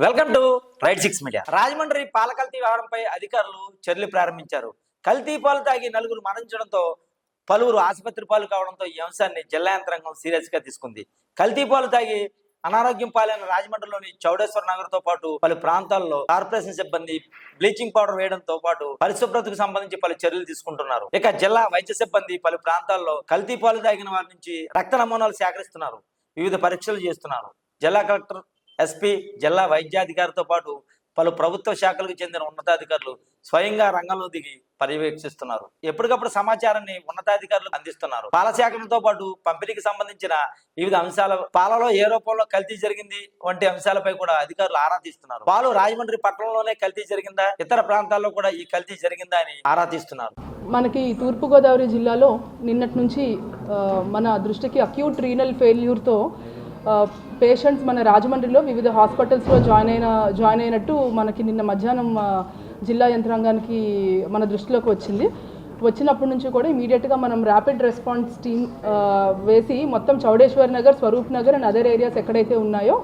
Welcome to right 6 media. Rajahmundry పాల కల్తీ వ్యవహారంపై అధికారులు చర్యలు ప్రారంభించారు. కల్తీ పాలు తాగి నలుగురు మరణించడంతో పలువురు ఆసుపత్రి పాలు కావడంతో ఈ అంశాన్ని జిల్లా యంత్రాంగం సీరియస్ గా తీసుకుంది. కల్తీ పాలు తాగి అనారోగ్యం పాలైన రాజమండ్రిలోని చౌడేశ్వర నగర్ తో పాటు పలు ప్రాంతాల్లో కార్పొరేషన్ సిబ్బంది బ్లీచింగ్ పౌడర్ వేయడంతో పాటు పరిశుభ్రతకు సంబంధించి పలు చర్యలు తీసుకుంటున్నారు. ఇక జిల్లా వైద్య సిబ్బంది పలు ప్రాంతాల్లో కల్తీ పాలు తాగిన వారి నుంచి రక్త నమూనాలు సేకరిస్తున్నారు, వివిధ పరీక్షలు చేస్తున్నారు. జిల్లా కలెక్టర్, ఎస్పీ, జిల్లా వైద్యాధికారితో పాటు పలు ప్రభుత్వ శాఖలకు చెందిన ఉన్నతాధికారులు స్వయంగా రంగంలో దిగి పర్యవేక్షిస్తున్నారు. ఎప్పటికప్పుడు సమాచారాన్ని ఉన్నతాధికారులు అందిస్తున్నారు. పాల సేకరణతో పాటు పంపిణీకి సంబంధించిన వివిధ అంశాల, పాలలో ఏ రూపంలో కల్తీ జరిగింది వంటి అంశాలపై కూడా అధికారులు ఆరా తీస్తున్నారు. పాలు రాజమండ్రి పట్టణంలోనే కల్తీ జరిగిందా, ఇతర ప్రాంతాల్లో కూడా ఈ కల్తీ జరిగిందా అని ఆరా తీస్తున్నారు. మనకి తూర్పుగోదావరి జిల్లాలో నిన్నటి నుంచి మన దృష్టికి అక్యూట్ రీనల్ ఫెయిల్యూర్తో పేషెంట్స్ మన రాజమండ్రిలో వివిధ హాస్పిటల్స్లో జాయిన్ అయినట్టు మనకి నిన్న మధ్యాహ్నం జిల్లా యంత్రాంగానికి మన దృష్టిలోకి వచ్చినప్పటి నుంచి కూడా ఇమీడియట్గా మనం ర్యాపిడ్ రెస్పాన్స్ టీమ్ వేసి మొత్తం Chowdeshwar Nagar, Swaroop Nagar and other areas ఎక్కడైతే ఉన్నాయో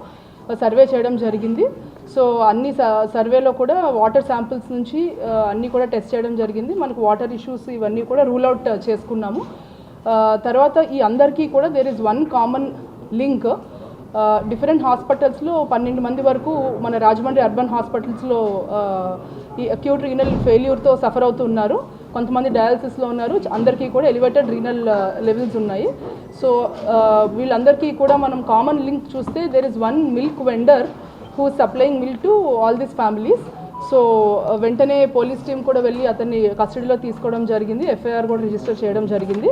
సర్వే చేయడం జరిగింది. సో అన్ని సర్వేలో కూడా వాటర్ శాంపిల్స్ నుంచి అన్నీ కూడా టెస్ట్ చేయడం జరిగింది. మనకు వాటర్ ఇష్యూస్ ఇవన్నీ కూడా రూల్ అవుట్ చేసుకున్నాము. తర్వాత ఈ అందరికీ కూడా there is one common link. Different హాస్పిటల్స్లో 12 మంది వరకు మన రాజమండ్రి అర్బన్ హాస్పిటల్స్లో ఈ అక్యూట్ రీనల్ ఫెయిల్యూర్తో సఫర్ అవుతున్నారు. కొంతమంది డయాలసిస్లో ఉన్నారు. అందరికీ కూడా ఎలివేటెడ్ రీనల్ లెవెల్స్ ఉన్నాయి. సో వీళ్ళందరికీ కూడా మనం కామన్ లింక్ చూస్తే there is one milk vendor who supplying milk to all these families. So వెంటనే పోలీస్ టీం కూడా వెళ్ళి అతన్ని కస్టడీలో తీసుకోవడం జరిగింది. ఎఫ్ఐఆర్ కూడా రిజిస్టర్ చేయడం జరిగింది.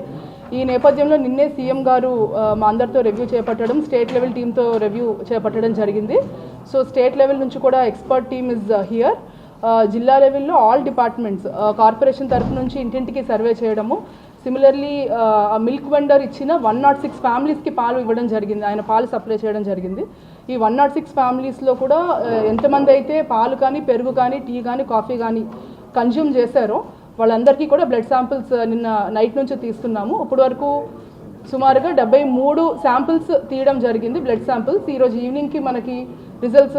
ఈ నేపథ్యంలో నిన్నే సీఎం గారు మా అందరితో రివ్యూ చేపట్టడం, స్టేట్ లెవెల్ టీంతో రివ్యూ చేపట్టడం జరిగింది. సో స్టేట్ లెవెల్ నుంచి కూడా ఎక్స్పర్ట్ టీమ్ ఇస్ హియర్. జిల్లా లెవెల్లో ఆల్ డిపార్ట్మెంట్స్, కార్పొరేషన్ తరఫు నుంచి ఇంటింటికి సర్వే చేయడము, సిమిలర్లీ మిల్క్ వెండర్ ఇచ్చిన 106 ఫ్యామిలీస్కి పాలు ఇవ్వడం జరిగింది. ఆయన పాలు సప్లై చేయడం జరిగింది. ఈ 106 ఫ్యామిలీస్లో కూడా ఎంతమంది అయితే పాలు కానీ, పెరుగు కానీ, టీ కానీ, కాఫీ కానీ కన్జ్యూమ్ చేశారో వాళ్ళందరికీ కూడా బ్లడ్ శాంపిల్స్ నిన్న నైట్ నుంచి తీస్తున్నాము. ఇప్పటి వరకు సుమారుగా 73 శాంపిల్స్ తీయడం జరిగింది, బ్లడ్ శాంపిల్స్. ఈరోజు ఈవినింగ్కి మనకి రిజల్ట్స్,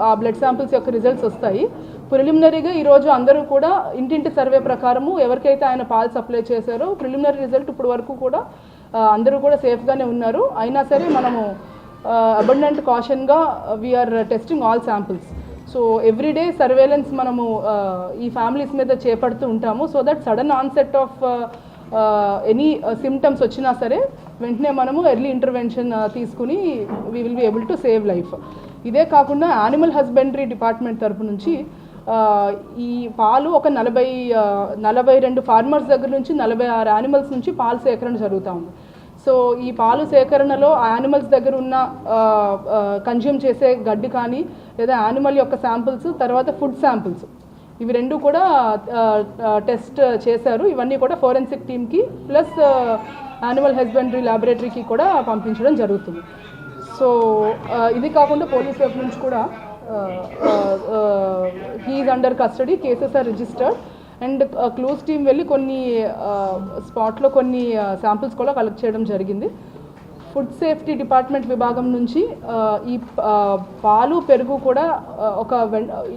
ఆ బ్లడ్ శాంపిల్స్ యొక్క రిజల్ట్స్ వస్తాయి. ప్రిలిమినరీగా ఈరోజు అందరూ కూడా ఇంటింటి సర్వే ప్రకారము ఎవరికైతే ఆయన పాలు సప్లై చేశారో ప్రిలిమినరీ రిజల్ట్ ఇప్పుడు వరకు కూడా అందరూ కూడా సేఫ్గానే ఉన్నారు. అయినా సరే మనము అబండెంట్ కాషన్గా we are testing all samples. So everyday surveillance మనము ఈ ఫ్యామిలీస్ మీద చేపడుతూ ఉంటాము. So that sudden onset of any symptoms వచ్చినా సరే వెంటనే మనము ఎర్లీ ఇంటర్వెన్షన్ తీసుకుని we will be able to save life. ఇదే కాకుండా యానిమల్ హస్బెండరీ డిపార్ట్మెంట్ తరపు నుంచి ఈ పాలు ఒక 42 ఫార్మర్స్ దగ్గర నుంచి 46 యానిమల్స్ నుంచి పాలు సేకరణ జరుగుతూ ఉంది. సో ఈ పాలు సేకరణలో యానిమల్స్ దగ్గర ఉన్న కన్జ్యూమ్ చేసే గడ్డి కానీ లేదా యానిమల్ యొక్క శాంపిల్స్, తర్వాత ఫుడ్ శాంపిల్స్, ఇవి రెండు కూడా టెస్ట్ చేశారు. ఇవన్నీ కూడా ఫోరెన్సిక్ టీమ్కి ప్లస్ యానిమల్ హస్బెండరీ ల్యాబొరేటరీకి కూడా పంపించడం జరుగుతుంది. సో ఇది కాకుండా పోలీస్ వైపు నుంచి కూడా he is under custody, cases are registered and clues team వెళ్ళి కొన్ని స్పాట్లో కొన్ని శాంపిల్స్ కూడా కలెక్ట్ చేయడం జరిగింది. ఫుడ్ సేఫ్టీ డిపార్ట్మెంట్ విభాగం నుంచి ఈ పాలు, పెరుగు కూడా ఒక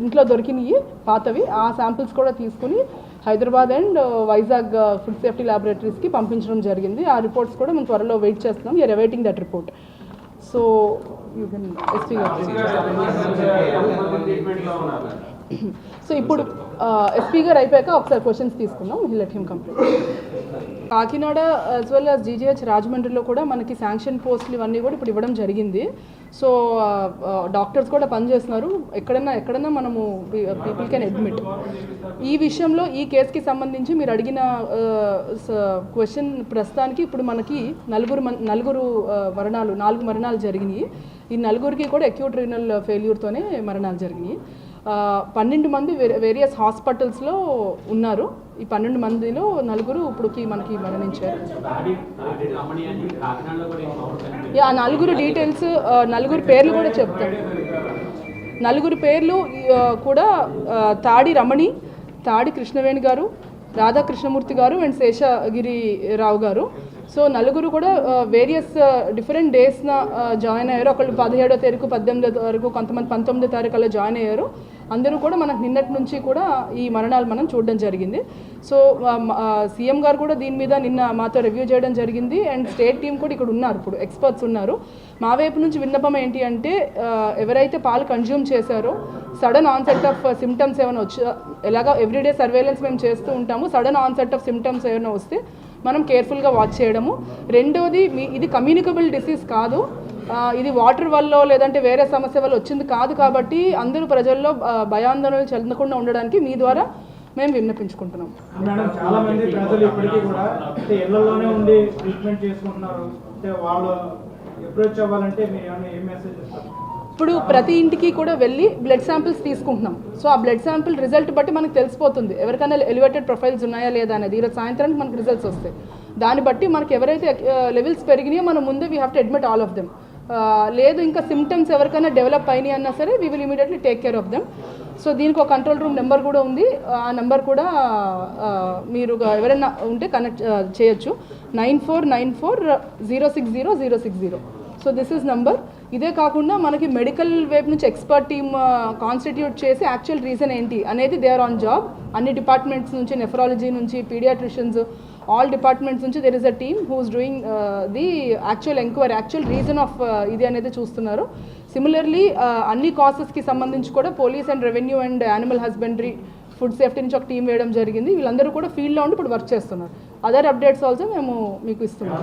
ఇంట్లో దొరికినవి పాతవి, ఆ శాంపిల్స్ కూడా తీసుకుని Hyderabad and Vizag food safety ల్యాబొరేటరీస్కి పంపించడం జరిగింది. ఆ రిపోర్ట్స్ కూడా మేము త్వరలో వెయిట్ చేస్తున్నాం. You are awaiting that report. So you can SP so ఇప్పుడు ఎస్పీ గారు అయిపోయాక ఒకసారి క్వశ్చన్స్ తీసుకుందాం. Let him complete. Kakinada as well as GGH రాజమండ్రిలో కూడా మనకి శాంక్షన్ పోస్టులు ఇవన్నీ కూడా ఇప్పుడు ఇవ్వడం జరిగింది. సో డాక్టర్స్ కూడా పనిచేస్తున్నారు. ఎక్కడైనా మనము పీపుల్ కెన్ అడ్మిట్. ఈ విషయంలో ఈ కేసుకి సంబంధించి మీరు అడిగిన క్వశ్చన్ ప్రస్తుతానికి ఇప్పుడు మనకి 4 మరణాలు జరిగినాయి. ఈ 4కి కూడా అక్యూట్ రీనల్ ఫెయిల్యూర్తోనే మరణాలు జరిగినాయి. 12 మంది వేరియస్ హాస్పిటల్స్లో ఉన్నారు. ఈ 12 మందిలో 4 ఇప్పుడుకి మనకి మరణించారు. ఆ 4 డీటెయిల్స్, 4 పేర్లు కూడా చెప్తాను. 4 పేర్లు కూడా తాడి రమణి, తాడి కృష్ణవేణి గారు, రాధాకృష్ణమూర్తి గారు అండ్ శేషగిరిరావు గారు. సో నలుగురు కూడా వేరియస్ డిఫరెంట్ డేస్న జాయిన్ అయ్యారు. ఒకళ్ళు 17వ తారీఖు 18వ తారీఖు, కొంతమంది 19వ తారీఖు అలా జాయిన్ అయ్యారు. అందరూ కూడా మనకు నిన్నటి నుంచి కూడా ఈ మరణాలు మనం చూడడం జరిగింది. సో సీఎం గారు కూడా దీని మీద నిన్న మాతో రివ్యూ చేయడం జరిగింది. అండ్ స్టేట్ టీం కూడా ఇక్కడ ఉన్నారు, ఇప్పుడు ఎక్స్పర్ట్స్ ఉన్నారు. మా వైపు నుంచి విన్నపం ఏంటి అంటే ఎవరైతే పాలు కన్జ్యూమ్ చేశారో సడన్ ఆన్సెట్ ఆఫ్ సిమ్టమ్స్ ఏమైనా ఎలాగా ఎవ్రీడే సర్వేలెన్స్ మేము చేస్తూ ఉంటాము. సడన్ ఆన్సెట్ ఆఫ్ సిమ్టమ్స్ ఏమైనా వస్తే మనం కేర్ఫుల్గా వాచ్ చేయడము. రెండోది ఇది కమ్యూనికబుల్ డిసీజ్ కాదు, ఇది వాటర్ వల్ల లేదంటే వేరే సమస్య వల్ల వచ్చింది కాదు. కాబట్టి అందరూ ప్రజల్లో భయాందోళనలు చెందకుండా ఉండడానికి మీ ద్వారా మేము విన్నపించుకుంటున్నాం. మేడం, చాలా మంది ప్రజలు ఇప్పటికీ కూడా అంటే ఇళ్లలోనే ఉండి ట్రీట్మెంట్ చేసుకుంటున్నారు. అంటే వాళ్ళు అప్రోచ్ అవ్వాలంటే మీరు ఏం మెసేజ్ ఇస్తారు? ఇప్పుడు ప్రతి ఇంటికి కూడా వెళ్ళి బ్లడ్ శాంపిల్స్ తీసుకుంటున్నాం. సో ఆ బ్లడ్ శాంపిల్ రిజల్ట్ బట్టి మనకు తెలిసిపోతుంది ఎవరికైనా ఎలివేటెడ్ ప్రొఫైల్స్ ఉన్నాయా లేదా అనేది. ఈరోజు సాయంత్రానికి మనకు రిజల్ట్స్ వస్తాయి. దాన్ని బట్టి మనకి ఎవరైతే లెవెల్స్ పెరిగినాయో మనం ముందే we have to admit all of them. లేదు ఇంకా సిమ్టమ్స్ ఎవరికైనా డెవలప్ అయినాయి అన్నా సరే we will immediately take care of them. So దీనికి ఒక కంట్రోల్ రూమ్ నెంబర్ కూడా ఉంది. ఆ నెంబర్ కూడా మీరు ఎవరైనా ఉంటే కనెక్ట్ చేయొచ్చు. 9494060060. So this is number. ఇదే కాకుండా మనకి మెడికల్ వైపు నుంచి ఎక్స్పర్ట్ టీమ్ కాన్స్టిట్యూట్ చేసి యాక్చువల్ రీజన్ ఏంటి అనేది దే ఆర్ ఆన్ జాబ్. అన్ని డిపార్ట్మెంట్స్ నుంచి, నెఫ్రాలజీ నుంచి, పీడియాట్రిషియన్స్, ఆల్ డిపార్ట్మెంట్స్ నుంచి there is a team who is doing the actual enquiry, actual reason of ఇది అనేది చూస్తున్నారు. సిమిలర్లీ అన్ని కాసెస్కి సంబంధించి కూడా police and revenue and animal husbandry, food safety నుంచి ఒక టీం వేయడం జరిగింది. వీళ్ళందరూ కూడా ఫీల్డ్లో ఉండి ఇప్పుడు వర్క్ చేస్తున్నారు. అదర్ అప్డేట్స్ ఆల్సో మేము మీకు ఇస్తున్నాం.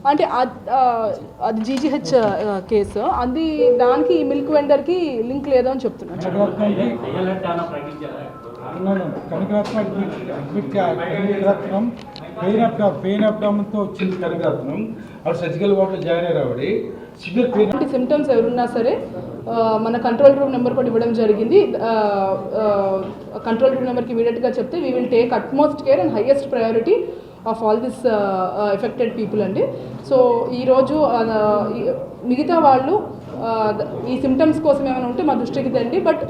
అంటే అది జీజీహెచ్ కేసు, అది దానికి ఈ మిల్క్ వెండర్కి లింక్ లేదు అని చెప్తున్నారు. పెయిన్ అప్డామిన్తో వచ్చింది కనకరత్నం. ఆవిడ సర్జికల్ వార్డులో జాయిన్ అయ్యారు. ఆవిడ సివియర్ పెయిన్ సిమ్టమ్స్ ఎవరున్నా సరే మన కంట్రోల్ రూమ్ నెంబర్ కూడా ఇవ్వడం జరిగింది. కంట్రోల్ రూమ్ నెంబర్కి ఇమీడియట్గా చెప్తే we will take utmost care and highest priority of all this affected people అండి. సో ఈరోజు మిగతా వాళ్ళు ఈ సిమ్టమ్స్ కోసం ఏమైనా ఉంటే మా దృష్టికి తండి. బట్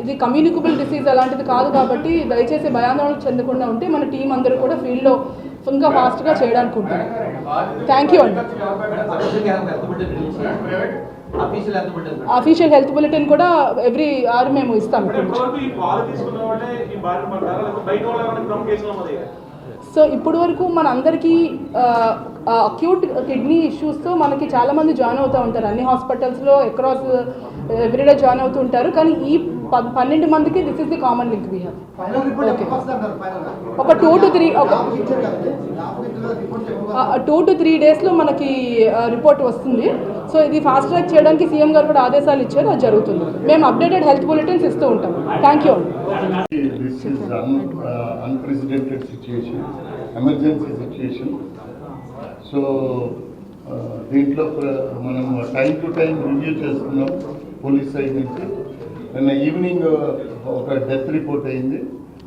ఇది కమ్యూనికబుల్ డిసీజ్ అలాంటిది కాదు కాబట్టి దయచేసి భయాందోళన చెందకుండా ఉంటే మన టీం అందరూ కూడా ఫీల్డ్లో ఇంకా ఫాస్ట్గా చేయడానికి ఉంటుంది. థ్యాంక్ యూ అండి. అఫీషియల్ హెల్త్ బులెటిన్ కూడా ఎవ్రీ ఆర్ మేము ఇస్తాము. సో ఇప్పుడు వరకు మన అందరికీ అక్యూట్ కిడ్నీ ఇష్యూస్తో మనకి చాలామంది జాయిన్ అవుతూ ఉంటారు. అన్ని హాస్పిటల్స్లో అక్రాస్ ఎవ్రీడే జాయిన్ అవుతూ ఉంటారు. కానీ ఈ 12 మందికి this is the common link we have. Okay, ఒక 2 to 3 డేస్లో మనకి రిపోర్ట్ వస్తుంది. సో ఇది ఫాస్ట్ ట్రాక్ చేయడానికి సీఎం గారు కూడా ఆదేశాలు ఇచ్చారు, అది జరుగుతుంది. మేము అప్డేటెడ్ హెల్త్ బులెటిన్స్ ఇస్తూ ఉంటాం. Thank you. This is unprecedented situation, emergency situation. So దీంట్లో మనం టైం టు టైం రివ్యూ చేస్తున్నాం పోలీస్ సైడ్ నుంచి. నిన్న ఈవినింగ్ ఒక డెత్ రిపోర్ట్ అయింది,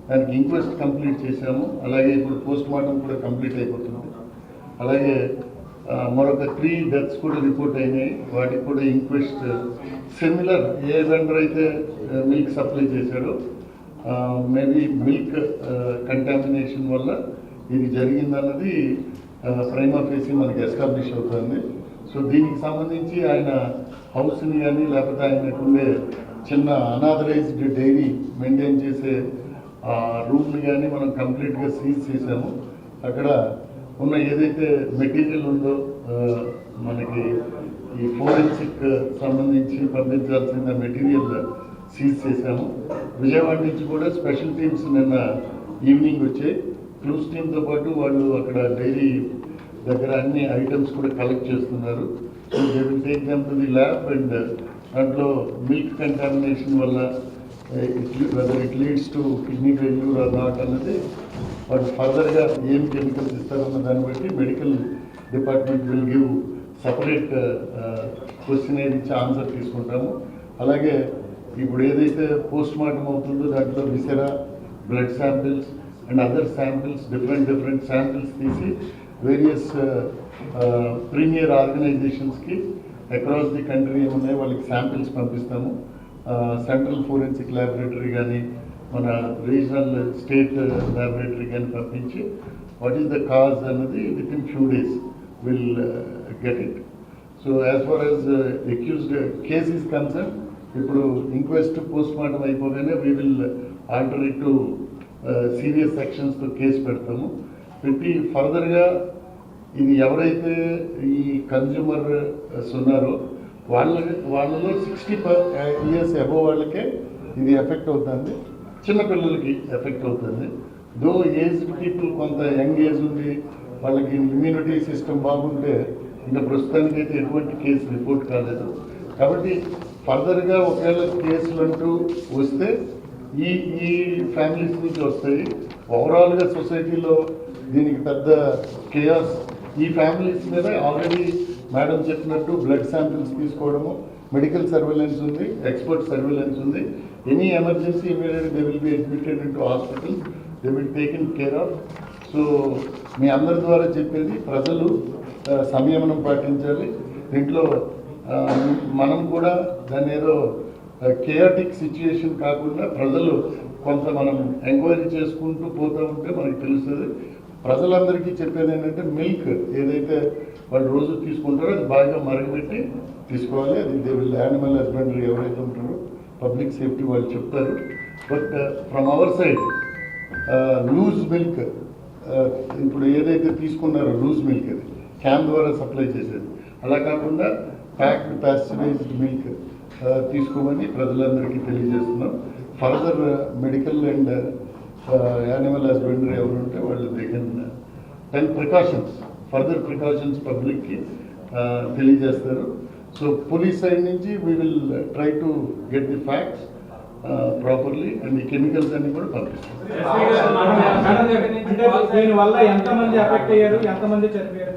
దానికి ఇంక్వెస్ట్ కంప్లీట్ చేశాము. అలాగే ఇప్పుడు పోస్ట్ మార్టం కూడా కంప్లీట్ అయిపోతుంది. అలాగే మరొక 3 డెత్స్ కూడా రిపోర్ట్ అయినాయి, వాటికి కూడా ఇంక్వెస్ట్ సిమిలర్ ఏ వెండర్ అయితే మిల్క్ సప్లై చేశాడో మేబీ మిల్క్ కంటామినేషన్ వల్ల ఇది జరిగిందన్నది ప్రైమా ఫేసి మనకి ఎస్టాబ్లిష్ అవుతుంది. సో దీనికి సంబంధించి ఆయన హౌస్ని కానీ లేకపోతే ఆయనకుండే చిన్న అనాథరైజ్డ్ డైరీ మెయింటైన్ చేసే రూమ్ని కానీ మనం కంప్లీట్గా సీజ్ చేసాము. అక్కడ ఉన్న ఏదైతే మెటీరియల్ ఉందో మనకి ఈ ఫోరెన్సిక్ సంబంధించి పంపించాల్సిన మెటీరియల్ సీజ్ చేశాము. విజయవాడ నుంచి కూడా స్పెషల్ టీమ్స్ నిన్న ఈవినింగ్ వచ్చాయి. క్లూస్ టీమ్తో పాటు వాళ్ళు అక్కడ డైరీ దగ్గర అన్ని ఐటమ్స్ కూడా కలెక్ట్ చేస్తున్నారు. So they will take them to the lab and దాంట్లో మిల్క్ కంటామినేషన్ వల్ల whether it leads to kidney failure or not అన్నది వాళ్ళు ఫర్దర్గా ఏం కెమికల్స్ ఇస్తారన్న దాన్ని బట్టి medical department will give separate question ఇచ్చి ఆన్సర్ తీసుకుంటాము. అలాగే ఇప్పుడు ఏదైతే పోస్ట్ మార్టం అవుతుందో దాంట్లో viscera, blood samples and other samples different samples తీసి వేరియస్ ప్రీమియర్ ఆర్గనైజేషన్స్కి అక్రాస్ ది కంట్రీ ఏమున్నాయో వాళ్ళకి శాంపిల్స్ పంపిస్తాము. సెంట్రల్ ఫోరెన్సిక్ ల్యాబొరేటరీ కానీ మన రీజనల్ స్టేట్ ల్యాబొరేటరీ కానీ పంపించి వాట్ ఈస్ ద కాజ్ అన్నది with in few days will get it. So as far as accused case is concern, ఇప్పుడు ఇంక్వెస్ట్ పోస్ట్ మార్టం అయిపోగానే we will alter it to serious సెక్షన్స్తో case పెడతాము. పెట్టి ఫర్దర్గా ఇది ఎవరైతే ఈ కన్జ్యూమర్ ఉన్నారో వాళ్ళలో 60 years అబోవ్ వాళ్ళకే ఇది ఎఫెక్ట్ అవుతుంది, చిన్నపిల్లలకి ఎఫెక్ట్ అవుతుంది. దో ఏజ్డ్ పీపుల్ కొంత యంగ్ ఏజ్ ఉంది, వాళ్ళకి ఇమ్యూనిటీ సిస్టమ్ బాగుంటే ఇంకా ప్రస్తుతానికైతే ఎటువంటి కేసు రిపోర్ట్ కాలేదు. కాబట్టి ఫర్దర్గా ఒకవేళ కేసులు అంటూ వస్తే ఈ ఫ్యామిలీస్ నుంచి వస్తాయి. ఓవరాల్గా సొసైటీలో దీనికి పెద్ద కేయాస్. ఈ ఫ్యామిలీస్ మీద ఆల్రెడీ మేడం చెప్పినట్టు బ్లడ్ శాంపిల్స్ తీసుకోవడము, మెడికల్ సర్వేలెన్స్ ఉంది, ఎక్స్పర్ట్ సర్వేలెన్స్ ఉంది. Any emergency immediately they will be admitted in to hospital, they will taken care of. So మీ అందరి ద్వారా చెప్పేది ప్రజలు సంయమనం పాటించాలి. దీంట్లో మనం కూడా దాన్ని ఏదో కేయాటిక్ సిచ్యుయేషన్ కాకుండా ప్రజలు కొంత మనం ఎంక్వైరీ చేసుకుంటూ పోతూ ఉంటే మనకి తెలుస్తుంది. ప్రజలందరికీ చెప్పేది ఏంటంటే మిల్క్ ఏదైతే వాళ్ళు రోజు తీసుకుంటారో అది బాగా మరగబెట్టి తీసుకోవాలి. అది దే విల్ యానిమల్ హస్బెండరీ ఎవరైతే ఉంటారో పబ్లిక్ సేఫ్టీ వాళ్ళు చెప్తారు. But from our side loose milk ఇప్పుడు ఏదైతే తీసుకున్నారో లూజ్ మిల్క్ అది క్యాన్ ద్వారా సప్లై చేసేది, అలా కాకుండా ప్యాక్డ్ ప్యాస్చరైజ్డ్ మిల్క్ తీసుకోమని ప్రజలందరికీ తెలియజేస్తున్నాం. Further medical and animal husbandry ఎవరు ఉంటే వాళ్ళు దగ్గర 10 ప్రికాషన్స్ ఫర్దర్ ప్రికాషన్స్ పబ్లిక్కి తెలియజేస్తారు. సో పోలీస్ సైడ్ నుంచి we will try to get the facts properly and ఈ కెమికల్స్ అన్ని కూడా పంపిస్తాం. అంటే దీనివల్ల ఎంతమంది ఎఫెక్ట్ అయ్యారు, ఎంతమంది చనిపోయారు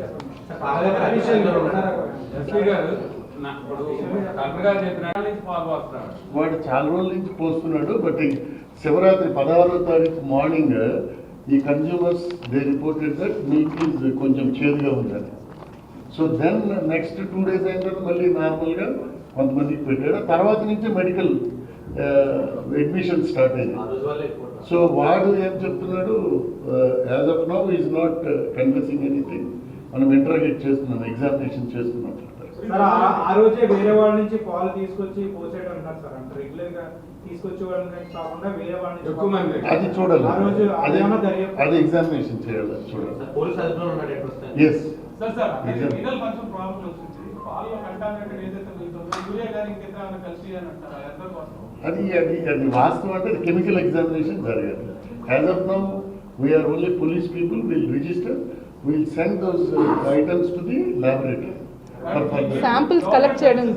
వాడు చాలా రోజుల నుంచి పోస్తున్నాడు. బట్ శివరాత్రి 16వ తారీఖు మార్నింగ్ ఈ consumers they reported that milk is కొంచెం చేదుగా ఉందని. సో దెన్ నెక్స్ట్ 2 days అయిన తర్వాత మళ్ళీ నార్మల్గా కొంతమందికి పెట్టాడు. తర్వాత నుంచి మెడికల్ అడ్మిషన్ స్టార్ట్ అయింది. సో వాడు ఏం చెప్తున్నాడు, as of now is not confessing anything. మనం ఇంటరాగేట్ చేస్తున్నాం, ఎగ్జామినేషన్ చేస్తున్నాం. సార్ ఆ రోజే వేరే వాళ్ళ నుంచి పాలు తీసుకొచ్చి పోసేయడం ఉన్నారు సార్, అంటే రెగ్యులర్ గా తీసుకొచ్చే వాళ్ళ నుంచి కాకుండా వేరే వాళ్ళ నుంచి అది చూడాలి, ఆ రోజు అది ఎగ్జామినేషన్ చేయాలి, చూడాలి. ఎస్ అది అది అది వాస్తవం అంటే కెమికల్ ఎగ్జామినేషన్ జరగాలి. As of now we're only police people will register, will send those items to the laboratory. Samples collect చేయడం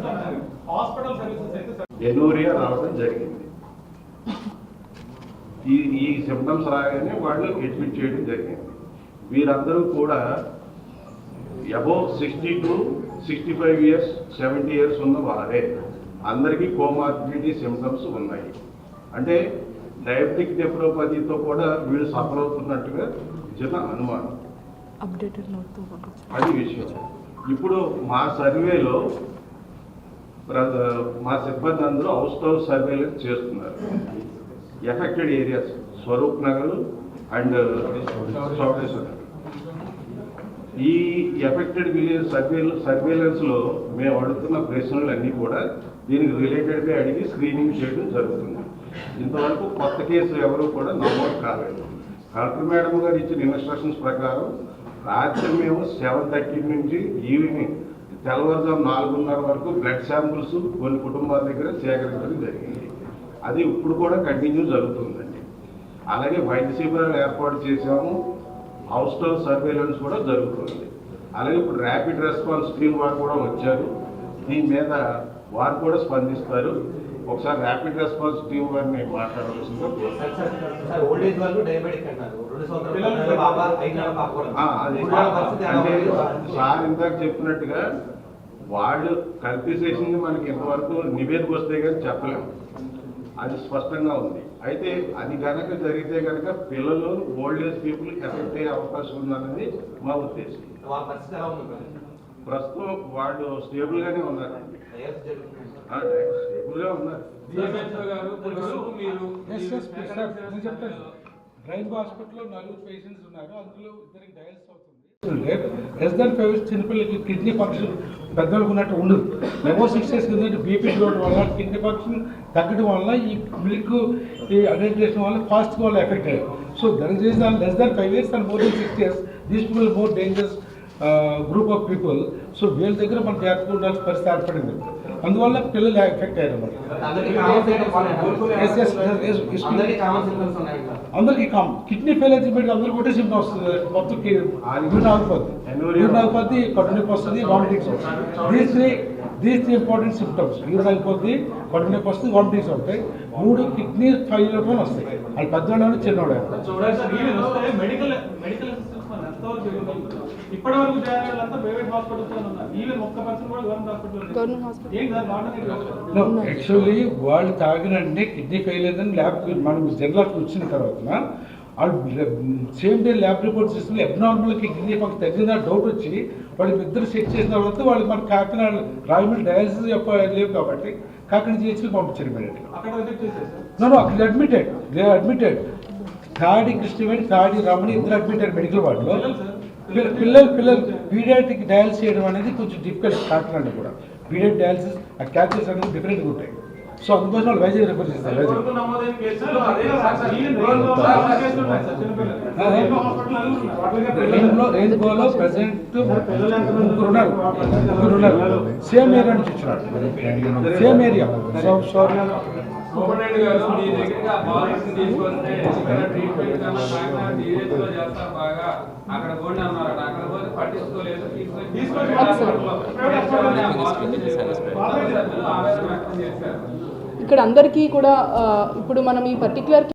డెలివరీ రావడం జరిగింది. ఈ సిమ్టమ్స్ రాగానే వాళ్ళు అడ్మిట్ చేయడం జరిగింది. వీరందరూ కూడా అబౌవ్ 60 to 65 years 70 years ఉన్న వారే. అందరికీ కోమార్బిడిటీ సిమ్టమ్స్ ఉన్నాయి. అంటే డయాబెటిక్ నెఫ్రోపతితో కూడా వీళ్ళు సఫర్ అవుతున్నట్టుగా చిన్న అనుమానం. అది విషయం. ఇప్పుడు మా సర్వేలో మా సిబ్బంది అందరూ హౌస్ టు హౌస్ సర్వేలెన్స్ చేస్తున్నారు. Affected areas Swaroop Nagar and Chowdeshwar. ఈ ఎఫెక్టెడ్ విలేజ్ సర్వేలెన్స్లో మేము అడుగుతున్న ప్రశ్నలు అన్నీ కూడా దీనికి రిలేటెడ్గా అడిగి స్క్రీనింగ్ చేయడం జరుగుతుంది. ఇంతవరకు కొత్త కేసు ఎవరు కూడా నమోదు కాలేదు. కలెక్టర్ మేడం గారు ఇచ్చిన ఇన్స్ట్రక్షన్స్ ప్రకారం రాత్రి మేము 7:30 నుంచి ఈవినింగ్ తెల్లవారుజాము 4:30 వరకు బ్లడ్ శాంపుల్స్ కొన్ని కుటుంబాల దగ్గర సేకరించడం జరిగింది. అది ఇప్పుడు కూడా కంటిన్యూ జరుగుతుందండి. అలాగే వైద్య శిబిరాలు ఏర్పాటు చేసాము, హౌస్ టు హౌస్ సర్వేలెన్స్ కూడా జరుగుతుంది. అలాగే ఇప్పుడు ర్యాపిడ్ రెస్పాన్స్ టీమ్ వారు కూడా వచ్చారు. దీని మీద వారు కూడా స్పందిస్తారు. ఒకసారి ర్యాపిడ్ రెస్పాన్స్ టీమ్ వారిని మాట్లాడవలసిందిగా అంటే సార్ ఇందాక చెప్పినట్టుగా వాళ్ళు కల్పిసేసింది మనకి ఇంతవరకు నివేదిక వస్తే కానీ చెప్పలేము, అది స్పష్టంగా ఉంది. అయితే అది కనుక జరిగితే కనుక పిల్లలు ఓల్డ్ ఏజ్ పీపుల్ ఎఫెక్ట్ అయ్యే అవకాశం ఉందన్నది మా ఉద్దేశం. ప్రస్తుతం వాళ్ళు స్టేబుల్ గానే ఉన్నారు. స్టేబుల్ గా ఉన్నారు. నేను చెప్తాను. రైన్బో హాస్పిటల్లో 4 పేషెంట్స్ ఉన్నారు, అందులో 2 డయాలిసిస్ అవుతుంది. లెస్ దాన్ 5 చిన్నపిల్లలకి కిడ్నీ ఫంక్షన్ పెద్దలకు ఉన్నట్టు ఉండదు. లెవో 6 ఇయర్స్ కింద బీపీ గ్రోత్ వల్ల కిడ్నీ ఫంక్షన్ తగ్గడం వల్ల ఈ మిల్క్ ఈ అడల్ట్రేషన్ వల్ల ఫాస్ట్గా వాళ్ళు ఎఫెక్ట్ అయ్యారు. So that is less than 5 years and more than 6 years these people more dangerous group of people. So వీళ్ళ దగ్గర మన జాగ్రత్తగా ఉండాల్సిన పరిస్థితి ఏర్పడింది. అందువల్ల పిల్లలు ఎఫెక్ట్ అయ్యారు అన్నమాట. అందరికీ కామన్ కిడ్నీ ఫెయిల్ అయితే అందరికీ ఒకటే సిమ్టమ్ వస్తుంది. మొత్తం యూరిన్ ఆగిపోద్ది, కడుపు నొప్పి వస్తుంది, వామిటింగ్స్ వస్తాయి. These three important symptoms. Urine ఆగిపోద్ది, కడుపు నొప్పి వస్తుంది, వామిటింగ్స్ వస్తాయి. 3 కిడ్నీ ఫెయిల్యూర్ వస్తాయి. అది పెద్దవాళ్ళు చిన్నవాడు. ఇప్పటి వరకు జాయిన్ ప్రైవేట్ హాస్పిటల్స్ ఉన్నారు. ఈవెన్ ఒక్క పర్సన్ కూడా గవర్నమెంట్ హాస్పిటల్. యాక్చువల్లీ వాళ్ళు తాగినంటే కిడ్నీ ఫెయిల్ అయిందని ల్యాబ్ మనం జనరల్కి వచ్చిన తర్వాత వాళ్ళు సేమ్ డే ల్యాబ్ రిపోర్ట్స్ ఇస్తే అబ్నార్మల్కి కిడ్నీ ఫంక్షన్ తగ్గిందా డౌట్ వచ్చి వాళ్ళు ఇద్దరు చెక్ చేసిన తర్వాత వాళ్ళు మన కాకినాడ రాజమండ్రి డయాలసిస్ లేవు కాబట్టి కాకినాడ చేసి పంపించారు ఇమీడియట్గా. అక్కడ అడ్మిటెడ్ థాడి కృష్ణవేణి, థాడి రమణి ఇద్దరు అడ్మిటెడ్ మెడికల్ వార్డులో. పిల్లలు పీడియాట్రిక్ డయాలసిస్ చేయడం అనేది కొంచెం డిఫికల్ట్. కాకినాడ కూడా పీడియాట్రిక్ డయాలసిస్ ఆ క్యాన్సర్స్ అనేది డిఫరెంట్గా ఉంటాయి. సో అందుకోసం వాళ్ళు వైజాగ్ రిఫర్ చేస్తారు. రెయిన్బోలో ప్రెసెంట్ ముగ్గురు ఉన్నారు. సేమ్ ఏరియా నుంచి వచ్చినారు. Same area. సో సూపరింటెండెంట్ గారు మీ దగ్గరికి ఆ బాల్స్ తీసుకొస్తే ట్రీట్మెంట్ కన్నా కాకినాడ డీరేజ్లో చేస్తారు బాగా, అక్కడ పోండి అన్నారు. అక్కడ పోతే పట్టించుకోలేదు. ఇక్కడ అందరికీ కూడా ఇప్పుడు మనం ఈ పర్టికులర్